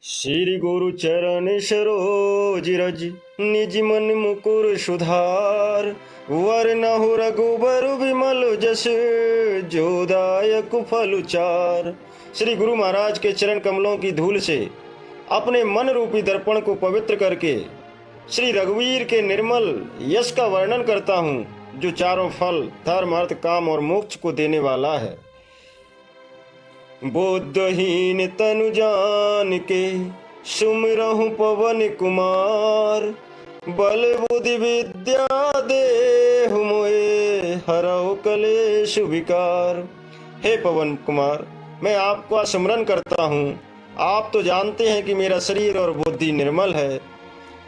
श्री गुरु चरण सरोज रज, निज मन मुकुर सुधार। वरनहु रघुबर विमल जस, जोदायक फल चार। श्री गुरु महाराज के चरण कमलों की धूल से अपने मन रूपी दर्पण को पवित्र करके श्री रघुवीर के निर्मल यश का वर्णन करता हूँ, जो चारों फल धर्म अर्थ काम और मोक्ष को देने वाला है। बुद्धहीन तनु जान के सुमिरहु पवन कुमार। बल बुद्धि विद्या देहु मोए, हरहु कलेश विकार। हे पवन कुमार, मैं आपका स्मरण करता हूँ। आप तो जानते हैं कि मेरा शरीर और बुद्धि निर्मल है।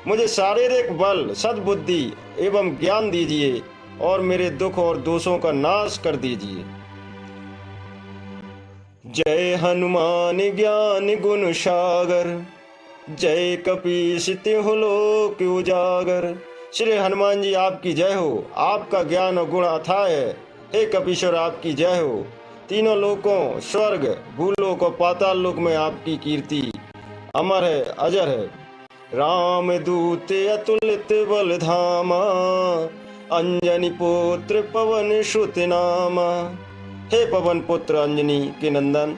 मुझे शारीरिक बल, सद्बुद्धि एवं ज्ञान दीजिए और मेरे दुख और दोषों का नाश कर दीजिए। जय हनुमान ज्ञान गुण सागर, जय कपीस तिहुँ लोक उजागर। श्री हनुमान जी आपकी जय हो। आपका ज्ञान और गुण अथाह है। हे कपीश्वर आपकी जय हो। तीनों लोकों स्वर्ग, भूलोक और पाताल लोक में आपकी कीर्ति अमर है, अजर है। राम दूत अतुलित बल धामा, अंजनी पुत्र पवन सुत नामा। हे पवन पुत्र अंजनी के नंदन,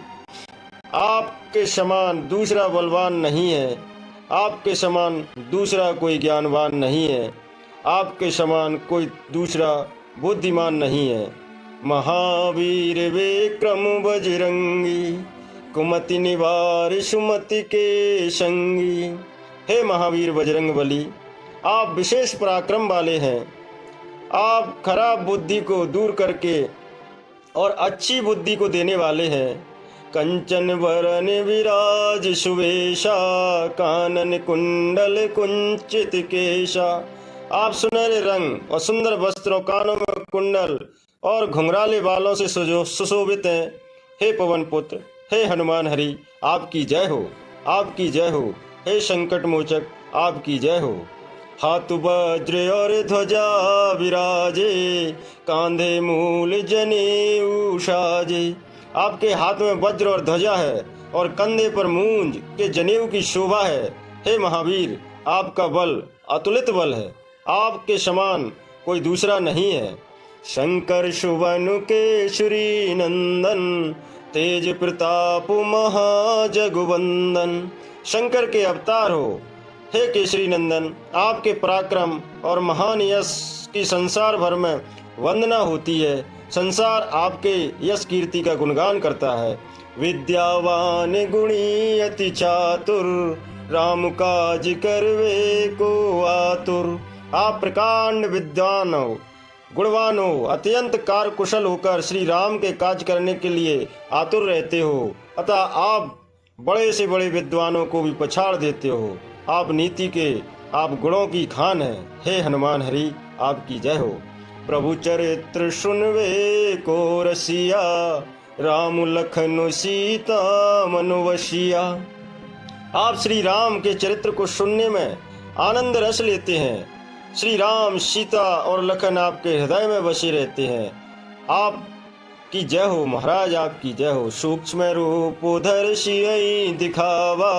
आपके समान दूसरा बलवान नहीं है। आपके समान दूसरा कोई ज्ञानवान नहीं है। आपके समान कोई दूसरा बुद्धिमान नहीं है। महावीर विक्रम बजरंगी, कुमति निवार सुमति के संगी। हे महावीर बजरंग बली, आप विशेष पराक्रम वाले हैं। आप खराब बुद्धि को दूर करके और अच्छी बुद्धि को देने वाले हैं। कंचन वरन विराज सुवेशा, कानन कुंडल कुंचित केशा। आप सुनहरे रंग और सुंदर वस्त्रों, कानों में कुंडल और घुंघराले बालों से सुशोभित हैं। हे पवन पुत्र, हे हनुमान हरि, आपकी जय हो, आपकी जय हो। हे संकट मोचक, आपकी जय हो। हाथ वज्र और ध्वजा विराजे, कांधे मूल जनेऊ साजे। आपके हाथ में वज्र और ध्वजा है और कंधे पर मूंज के जनेऊ की शोभा है। हे महावीर, आपका बल अतुलित बल है। आपके समान कोई दूसरा नहीं है। शंकर सुवन केसरी नंदन, तेज प्रताप महाजगवंदन। शंकर के अवतार हो। हे केसरी नंदन, आपके पराक्रम और महान यश की संसार भर में वंदना होती है। संसार आपके यश कीर्ति का गुणगान करता है। विद्यावान गुणी अति चातुर, राम काज करवे को आतुर। आप प्रकांड विद्वान हो, गुणवान हो, अत्यंत कार्य कुशल होकर श्री राम के काज करने के लिए आतुर रहते हो। अतः आप बड़े से बड़े विद्वानों को भी पछाड़ देते हो। आप नीति के, आप गुणों की खान है। हे हनुमान हरि, आपकी जय हो। प्रभु चरित्र सुनवे को रसिया, राम लखन सीता मनोवशिया। आप श्री राम के चरित्र को सुनने में आनंद रस लेते हैं। श्री राम, सीता और लखन आपके हृदय में बसे रहते हैं। आपकी जय हो महाराज, आपकी जय हो। सूक्ष्म रूप धर सियहि दिखावा,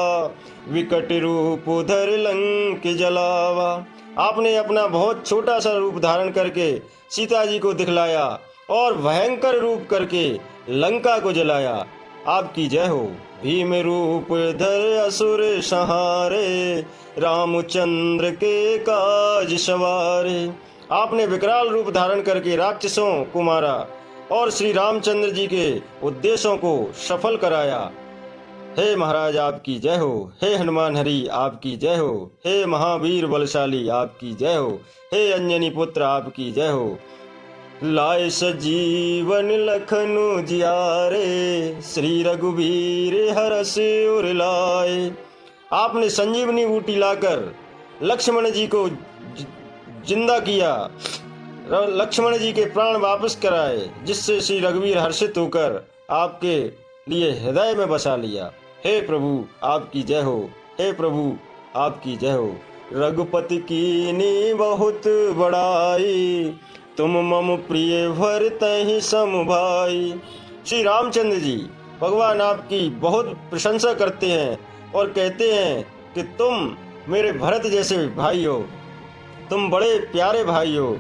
विकट रूप धर लंक जलावा। आपने अपना बहुत छोटा सा रूप धारण करके सीता जी को दिखलाया और भयंकर रूप करके लंका को जलाया। आपकी जय हो। भीम रूप धर असुर संहारे, रामचंद्र के काज सवारे। आपने विकराल रूप धारण करके राक्षसों को मारा और श्री रामचंद्र जी के उद्देश्यों को सफल कराया। हे महाराज, आपकी जय हो। हे हनुमान हरि, आपकी जय हो। हे महावीर बलशाली, आपकी जय हो। हे अंजनी पुत्र, आपकी जय हो। लाए सजीवन लखनु जियारे, श्री रघुवीर हरष उर लाए। आपने संजीवनी बूटी लाकर लक्ष्मण जी को जिंदा किया, लक्ष्मण जी के प्राण वापस कराए, जिससे श्री रघुवीर हर्षित होकर आपके लिए हृदय में बसा लिया। हे प्रभु, आपकी जय हो। हे प्रभु, आपकी जय हो। रघुपति कीनी बहुत बड़ाई, तुम मम प्रिय भरतहि सम भाई। श्री रामचंद्र जी भगवान आपकी बहुत प्रशंसा करते हैं और कहते हैं कि तुम मेरे भरत जैसे भाई हो, तुम बड़े प्यारे भाई हो।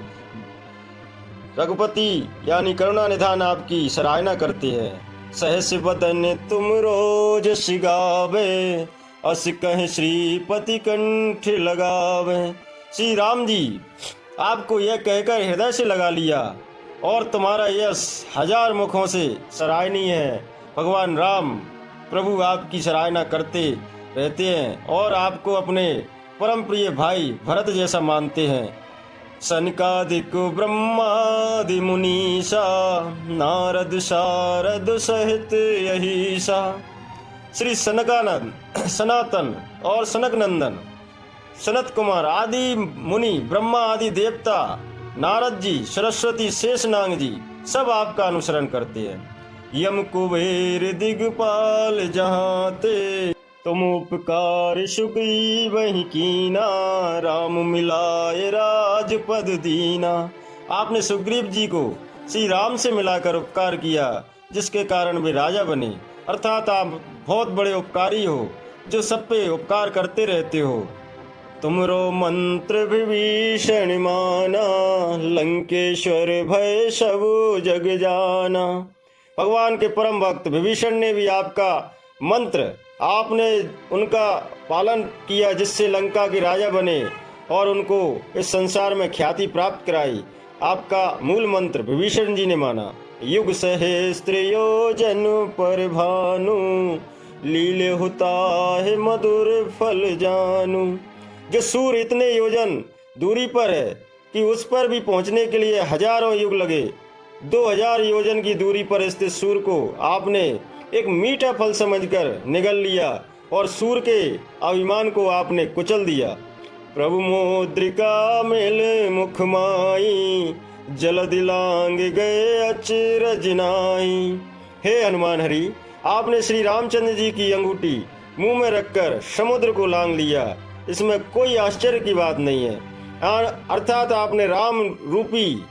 रघुपति यानी करुणा निधान आपकी सराहना करते हैं। सहस बदन तुम रोज सिगावे, अस कह श्रीपति कंठ लगावे। श्री राम जी आपको यह कहकर हृदय से लगा लिया और तुम्हारा यश हजार मुखों से सराहनीय है। भगवान राम प्रभु आपकी सराहना करते रहते हैं और आपको अपने परम प्रिय भाई भरत जैसा मानते हैं। सनकादिक ब्रह्मादि मुनीसा, नारद शारद सहित यही सा। श्री सनकानंद, सनातन और सनक नंदन, सनत कुमार आदि मुनि, ब्रह्मा आदि देवता, नारद जी, सरस्वती, शेषनाग जी सब आपका अनुसरण करते हैं। यम कुबेर दिगपाल जहाँ ते, तुम उपकार सुखी वही कीना, राम मिलाए राजपद दीना। आपने सुग्रीव जी को श्री राम से मिलाकर उपकार किया, जिसके कारण वे राजा बने। अर्थात आप बहुत बड़े उपकारी हो, जो सब पे उपकार करते रहते हो। तुमरो मंत्र विभीषण माना, लंकेश्वर भय सब जग जाना। भगवान के परम भक्त विभीषण ने भी आपका मंत्र, आपने उनका पालन किया, जिससे लंका के राजा बने और उनको इस संसार में ख्याति प्राप्त कराई। आपका मूल मंत्र विभीषण जी ने माना। युग सहस्त्र योजन पर भानु, लीले होता है मधुर फल जानू। जो सूर्य इतने योजन दूरी पर है कि उस पर भी पहुंचने के लिए हजारों युग लगे, 2000 योजन की दूरी पर स्थित सूर्य को आपने एक मीठा फल समझकर निगल लिया और सूर्य के अभिमान को आपने कुचल दिया। प्रभु मोद्रिका मेल मुख माई, जल दिलांग गए अचरज नाई। हे हनुमान हरि, आपने श्री रामचंद्र जी की अंगूठी मुंह में रखकर समुद्र को लांग लिया, इसमें कोई आश्चर्य की बात नहीं है। अर्थात आपने राम रूपी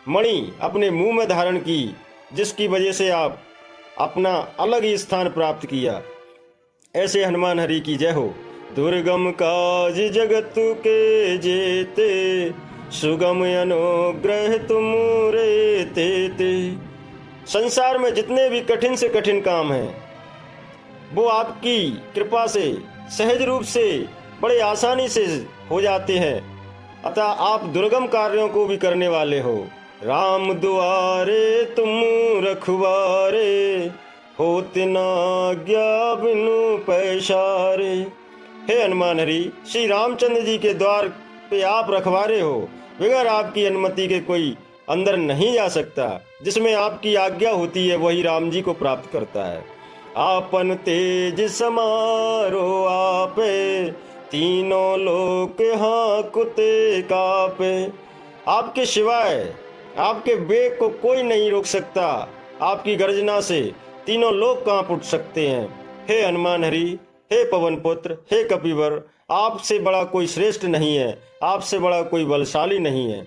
मणि अपने मुंह में धारण की, जिसकी वजह से आप अपना अलग ही स्थान प्राप्त किया। ऐसे हनुमान हरि की जय हो। दुर्गम काज जगत के जेते, सुगम अनुग्रह तुम रे ते। संसार में जितने भी कठिन से कठिन काम हैं, वो आपकी कृपा से सहज रूप से बड़े आसानी से हो जाते हैं। अतः आप दुर्गम कार्यों को भी करने वाले हो। राम दुआरे तुम रखवारे, होते न आज्ञा बिनु पैसारे। हे हनुमान हरि, श्री रामचंद्र जी के द्वार पे आप रखवारे हो। बगैर आपकी अनुमति के कोई अंदर नहीं जा सकता। जिसमें आपकी आज्ञा होती है वही राम जी को प्राप्त करता है। आपन तेज समारो आपे, तीनों लोक हांकते कापे। आपके सिवाय आपके वेग को कोई नहीं रोक सकता। आपकी गर्जना से तीनों लोग कांप उठ सकते हैं। हे हनुमान हरि, हे पवन पुत्र, हे कपिवर, आपसे बड़ा कोई श्रेष्ठ नहीं है, आपसे बड़ा कोई बलशाली नहीं है।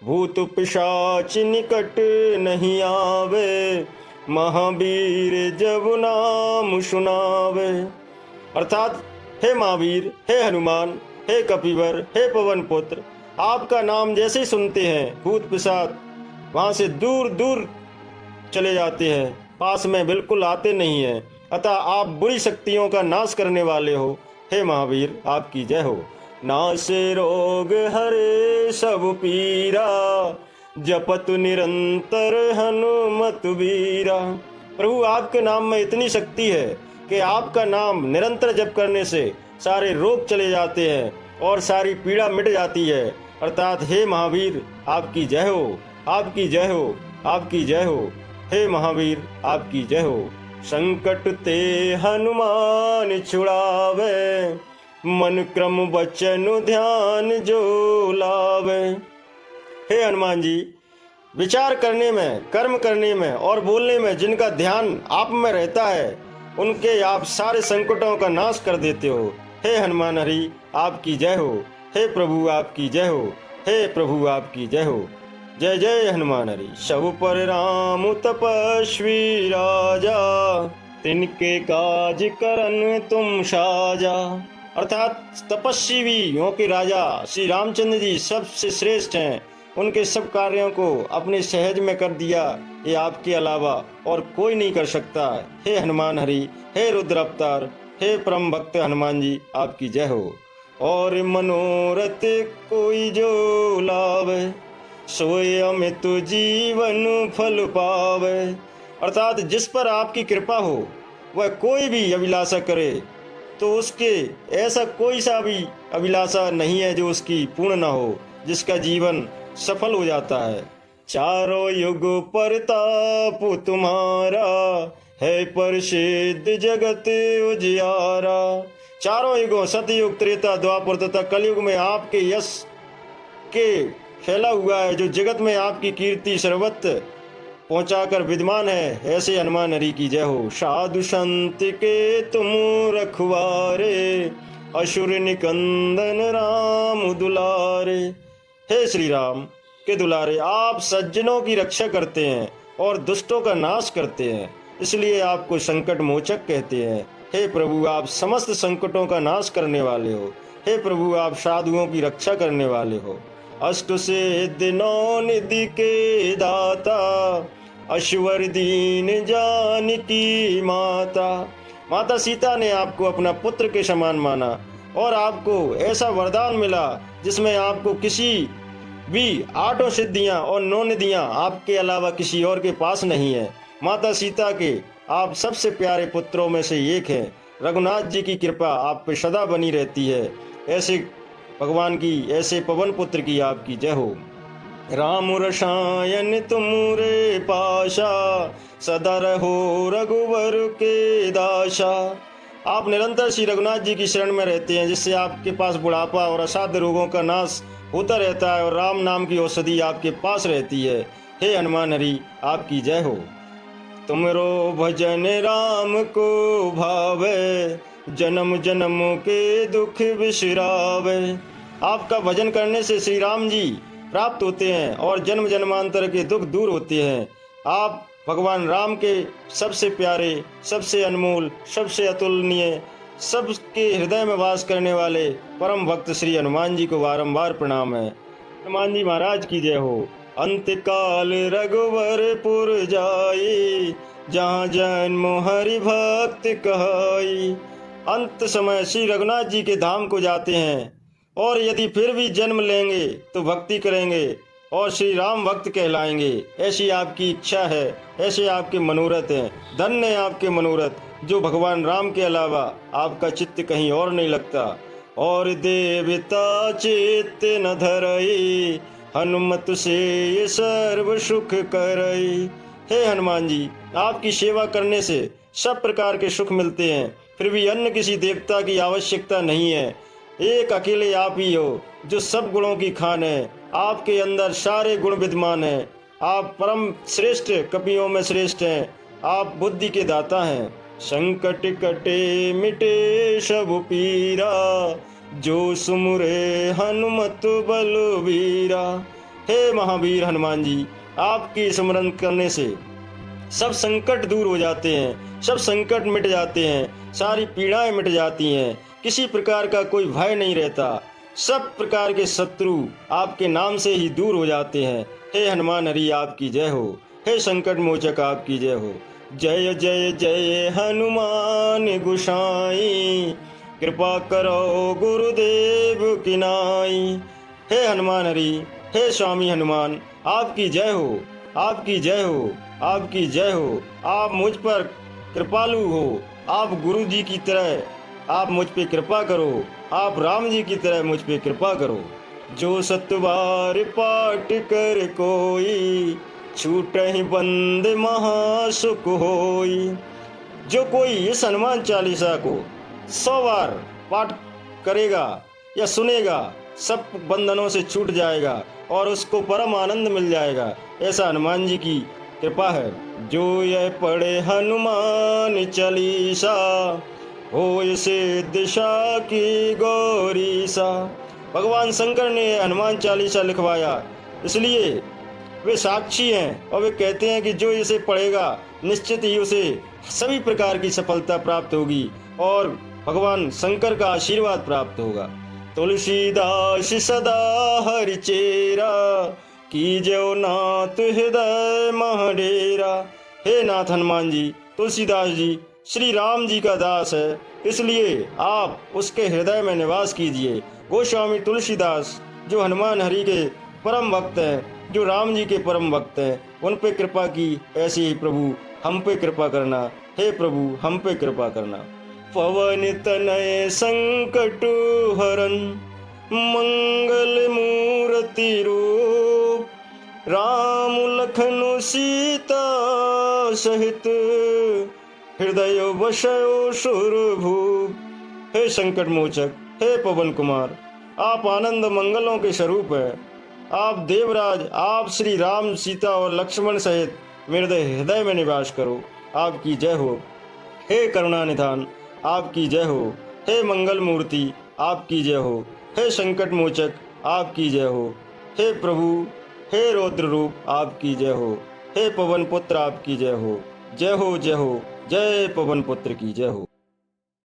भूत पिशाच निकट नहीं आवे, महावीर जब नाम सुनावे। अर्थात हे महावीर, हे हनुमान, हे कपिवर, हे पवन पुत्र, आपका नाम जैसे ही सुनते हैं भूत पिशाच वहां से दूर दूर चले जाते हैं, पास में बिल्कुल आते नहीं हैं। अतः आप बुरी शक्तियों का नाश करने वाले हो। हे महावीर, आपकी जय हो। नासे रोग हरे सब पीरा, जपत निरंतर हनुमत वीरा। प्रभु, आपके नाम में इतनी शक्ति है कि आपका नाम निरंतर जप करने से सारे रोग चले जाते हैं और सारी पीड़ा मिट जाती है। अर्थात हे महावीर, आपकी जय हो, आपकी जय हो, आपकी जय हो। हे महावीर, आपकी जय हो। संकट ते हनुमान छुड़ावे, मन क्रम वचन ध्यान जो लावे। हे हनुमान जी, विचार करने में, कर्म करने में और बोलने में जिनका ध्यान आप में रहता है, उनके आप सारे संकटों का नाश कर देते हो। हे हनुमान हरि, आपकी जय हो। हे प्रभु, आपकी जय हो। हे प्रभु, आपकी जय हो। जय जय हनुमान हरि। सब पर राम तपस्वी राजा, तिनके काज करन तुम साजा। अर्थात तपस्वियों के राजा श्री रामचंद्र जी सबसे श्रेष्ठ हैं। उनके सब कार्यों को अपने सहज में कर दिया, ये आपके अलावा और कोई नहीं कर सकता। हे हनुमान हरि, हे रुद्र अवतार, हे परम भक्त हनुमान जी, आपकी जय हो। और मनोरथ कोई जो लावे, सोए अमित जीवन फल पावे। अर्थात जिस पर आपकी कृपा हो वह कोई भी अभिलाषा करे तो उसके ऐसा कोई सा भी अभिलाषा नहीं है जो उसकी पूर्ण न हो, जिसका जीवन सफल हो जाता है। चारों युग परताप तुम्हारा, है प्रसिद्ध जगत उजियारा। चारों युगों सतयुग, त्रेता, द्वापर तथा कलयुग में आपके यश के फैला हुआ है, जो जगत में आपकी कीर्ति सर्वत्र पहुंचाकर विद्यमान है। ऐसे हनुमान हरि की जय हो। साधु संत के तुम रखवारे, असुर निकंदन राम दुलारे। हे श्री राम के दुलारे, आप सज्जनों की रक्षा करते हैं और दुष्टों का नाश करते हैं, इसलिए आपको संकट मोचक कहते हैं। हे प्रभु, आप समस्त संकटों का नाश करने वाले हो। हे प्रभु, आप साधुओं की रक्षा करने वाले हो। अष्ट सिद्धि नौ निधि के दाता, अश्वर दीन जानकी माता। माता सीता ने आपको अपना पुत्र के समान माना और आपको ऐसा वरदान मिला जिसमें आपको किसी भी आठों सिद्धियां और नौ निधियां आपके अलावा किसी और के पास नहीं है। माता सीता के आप सबसे प्यारे पुत्रों में से एक हैं। रघुनाथ जी की कृपा आप पे सदा बनी रहती है। ऐसे भगवान की, ऐसे पवन पुत्र की आपकी जय हो। राम रसायन तुमरे पाशा, सदा रहो रघुवर के दासा। आप निरंतर श्री रघुनाथ जी की शरण में रहते हैं, जिससे आपके पास बुढ़ापा और असाध्य रोगों का नाश होता रहता है और राम नाम की औषधि आपके पास रहती है। हे हनुमान हरि, आपकी जय हो। तुमरो भजन राम को भावे, जन्म जन्म के दुख बिसरावे। आपका भजन करने से श्री राम जी प्राप्त होते हैं और जन्म जन्मांतर के दुख दूर होते हैं। आप भगवान राम के सबसे प्यारे, सबसे अनमोल, सबसे अतुलनीय, सबके हृदय में वास करने वाले परम भक्त श्री हनुमान जी को बारंबार प्रणाम है। हनुमान जी महाराज की जय हो। अंत काल रघुवरपुर जाई, जहाँ जन्म हरि भक्त कहाई। अंत समय श्री रघुनाथ जी के धाम को जाते हैं और यदि फिर भी जन्म लेंगे तो भक्ति करेंगे और श्री राम भक्त कहलाएंगे। ऐसी आपकी इच्छा है, ऐसे आपके मनोरथ हैं। धन्य है आपके मनोरथ, जो भगवान राम के अलावा आपका चित्त कहीं और नहीं लगता। और देवता चित्त न धरई, हनुमत से ये सर्व सुख करई। हे हनुमान जी, आपकी सेवा करने से सब प्रकार के सुख मिलते हैं, फिर भी अन्य किसी देवता की आवश्यकता नहीं है। एक अकेले आप ही हो जो सब गुणों की खान है। आपके अंदर सारे गुण विद्यमान हैं। आप परम श्रेष्ठ कपियों में श्रेष्ठ हैं। आप बुद्धि के दाता हैं। संकट कटे मिटे सब पीरा, जो सुमुरे हनुमत बलवीरा। हे महावीर हनुमान जी, आपकी स्मरण करने से सब संकट दूर हो जाते हैं, सब संकट मिट जाते हैं, सारी पीड़ाएं मिट जाती हैं, किसी प्रकार का कोई भय नहीं रहता। सब प्रकार के शत्रु आपके नाम से ही दूर हो जाते हैं। हे हनुमान हरि, आपकी जय हो। हे संकट मोचक, आपकी जय हो। जय जय जय हनुमान गोसाई, कृपा करो गुरुदेव की नाई। हे हनुमान हरि, हे स्वामी हनुमान, आपकी जय हो, आपकी जय हो, आपकी जय हो। आप मुझ पर कृपालु हो। आप गुरु जी की तरह आप मुझ पे कृपा करो। आप राम जी की तरह मुझ पे कृपा करो। जो सतबार पाठ कर कोई, छूटहि बंद महासुख होई। जो कोई इस हनुमान चालीसा को 100 बार पाठ करेगा या सुनेगा, सब बंधनों से छूट जाएगा और उसको परम आनंद मिल जाएगा। ऐसा हनुमान जी की कृपा है। जो यह पढ़े हनुमान चालीसा, हो सिद्ध सा की गौरीसा। भगवान शंकर ने हनुमान चालीसा लिखवाया, इसलिए वे साक्षी हैं और वे कहते हैं कि जो इसे पढ़ेगा निश्चित ही उसे सभी प्रकार की सफलता प्राप्त होगी और भगवान शंकर का आशीर्वाद प्राप्त होगा। तुलसीदास सदा हरि चेरा, कीजो नाथ हृदय मह डेरा। हे नाथ हनुमान जी, तुलसीदास जी श्री राम जी का दास है, इसलिए आप उसके हृदय में निवास कीजिए। गोस्वामी तुलसीदास जो हनुमान हरि के परम भक्त हैं, जो राम जी के परम भक्त हैं, उन पे कृपा की, ऐसे ही प्रभु हम पे कृपा करना। हे प्रभु हम पे कृपा करना। पवन तनय संकट हरन, मंगल मूर्ति रूप, राम लखन सीता सहित, हृदय वशयो सुरभूप। हे संकट मोचक, हे पवन कुमार, आप आनंद मंगलों के स्वरूप हैं। आप देवराज, आप श्री राम सीता और लक्ष्मण सहित मेरे हृदय में निवास करो। आपकी जय हो। हे करुणा निधान, आपकी जय हो। हे मंगल मूर्ति, आपकी जय हो। हे संकट मोचक, आपकी जय हो। हे प्रभु, हे रौद्र रूप, आपकी जय हो। हे पवन पुत्र, आपकी जय हो। जय हो जय हो, जय पवन पुत्र की जय हो।